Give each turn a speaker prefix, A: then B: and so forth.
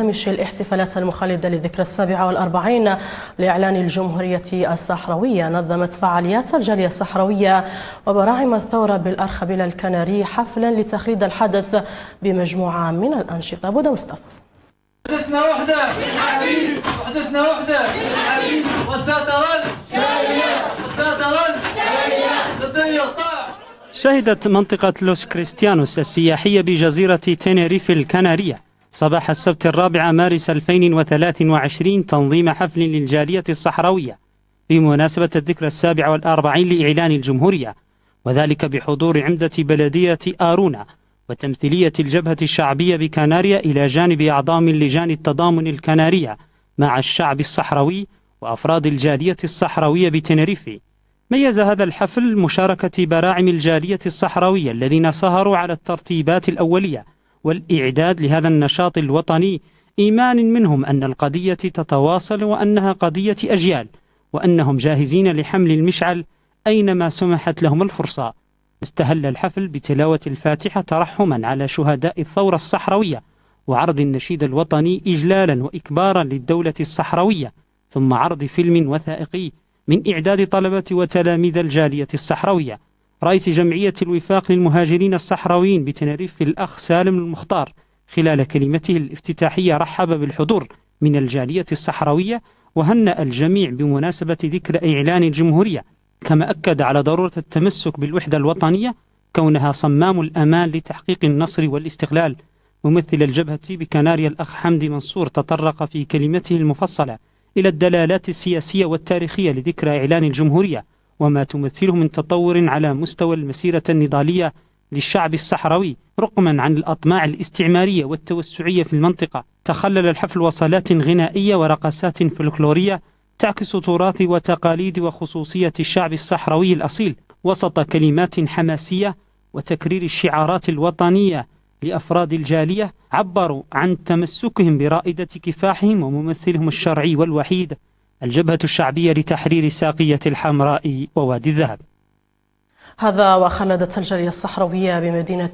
A: هامش الاحتفالات المخلدة للذكرى 47 لإعلان الجمهورية الصحراوية، نظمت فعاليات الجالية الصحراوية وبراعم الثورة بالأرخبيل الكناري حفلا لتخليد الحدث بمجموعة من الأنشطة. بودا مصطفى.
B: وحدتنا وحدة وحدتنا وحدة
C: شهدت منطقة لوس كريستيانوس السياحية بجزيرة تينيريف الكنارية صباح السبت 4 مارس 2023 تنظيم حفل للجالية الصحراوية بمناسبة الذكرى 47 لإعلان الجمهورية، وذلك بحضور عمدة بلدية آرونا وتمثيلية الجبهة الشعبية بكناريا إلى جانب أعضاء من لجان التضامن الكنارية مع الشعب الصحراوي وأفراد الجالية الصحراوية بتنريفي. ميز هذا الحفل مشاركة براعم الجالية الصحراوية الذين سهروا على الترتيبات الأولية والإعداد لهذا النشاط الوطني، إيمان منهم أن القضية تتواصل وأنها قضية أجيال، وأنهم جاهزين لحمل المشعل أينما سمحت لهم الفرصة. استهل الحفل بتلاوة الفاتحة ترحما على شهداء الثورة الصحراوية وعرض النشيد الوطني إجلالا وإكبارا للدولة الصحراوية، ثم عرض فيلم وثائقي من إعداد طلبة وتلاميذ الجالية الصحراوية. رئيس جمعية الوفاق للمهاجرين الصحراويين بتنريف الأخ سالم المختار خلال كلمته الافتتاحية رحب بالحضور من الجالية الصحراوية وهنأ الجميع بمناسبة ذكرى إعلان الجمهورية، كما أكد على ضرورة التمسك بالوحدة الوطنية كونها صمام الأمان لتحقيق النصر والاستقلال. ممثل الجبهة بكناريا الأخ حمدي منصور تطرق في كلمته المفصلة إلى الدلالات السياسية والتاريخية لذكرى إعلان الجمهورية وما تمثله من تطور على مستوى المسيرة النضالية للشعب الصحراوي رقما عن الأطماع الاستعمارية والتوسعية في المنطقة. تخلل الحفل وصلات غنائية ورقصات فلكلورية تعكس تراث وتقاليد وخصوصية الشعب الصحراوي الأصيل وسط كلمات حماسية وتكرير الشعارات الوطنية لأفراد الجالية عبروا عن تمسكهم برائدة كفاحهم وممثلهم الشرعي والوحيد الجبهة الشعبية لتحرير ساقية الحمراء ووادي الذهب.
A: هذا وخلدت الجالية الصحراوية بمدينة